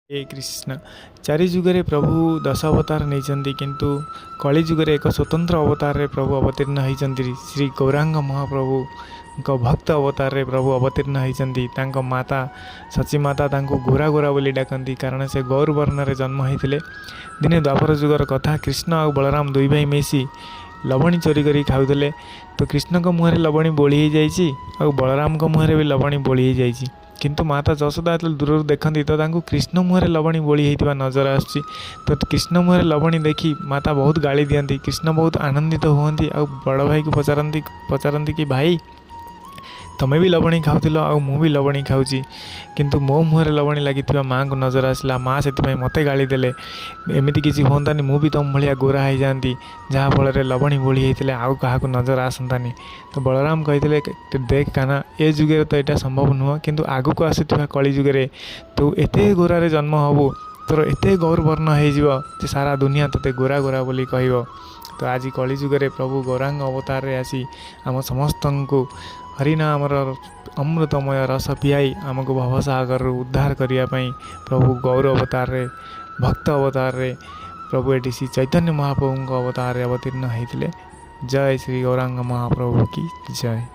हे कृष्ण चारि जुगरे प्रभु दश अवतार नहीं किंतु कली जुगरे एक स्वतंत्र अवतार रे प्रभु अवतीर्ण होती श्री गौरांग महाप्रभु भक्त अवतार रे प्रभु अवतीर्ण होती माता सची माता तांको गोरा गोरा बोली डाकती कारण से गौर वर्ण रे जन्म होते दिने द्वापर जुगर कथा कृष्ण और बलराम दुई भाई मिसी लवणी चोरी करी खाऊले तो कृष्ण को मुहर लवणी बोली हो जाइए और बलराम को मुहर भी लवणी बोली हो जाइए किंतु माता जशोदा दूर देखती तो कृष्ण मुहर लवणी बोली होता नजर आसुची तो कृष्ण मुहर लवणी देखी माता बहुत गाली दियंती कृष्ण बहुत आनंदित हुअंती और बड़ भाई को पचारती कि भाई तमें भी लवणी खाऊल आ भी लवणी खाऊची किंतु मो मुहर लवणी लगी माँ को नजर आसला माँ से मत गाली देले एमती किसी होंतानी मु भी तुम भाया गोरा हो जाती जहाँफल लवणी बोली होते आउ क्या नजर आसतानी तो बलराम कहते देख काना ए जुगे तो यहाँ संभव नुह किंतु आगु को आसुवा कली जुगे तू एते गोरारे जन्म हबू तोर एते गौर वर्ण हो सारा दुनिया तोते गोरा गोरा बोली कह तो आज कली जुगे प्रभु गौरांग अवतार रे आसी आम समस्त को हरिनामर अमृतमय रस पियाई आमको भवसागर उद्धार करने प्रभु गौर अवतार रे भक्त अवतार रे प्रभु ये श्री चैतन्य महाप्रभु अवतार रे अवतीर्ण होते। जय श्री गौरांग महाप्रभु की जय।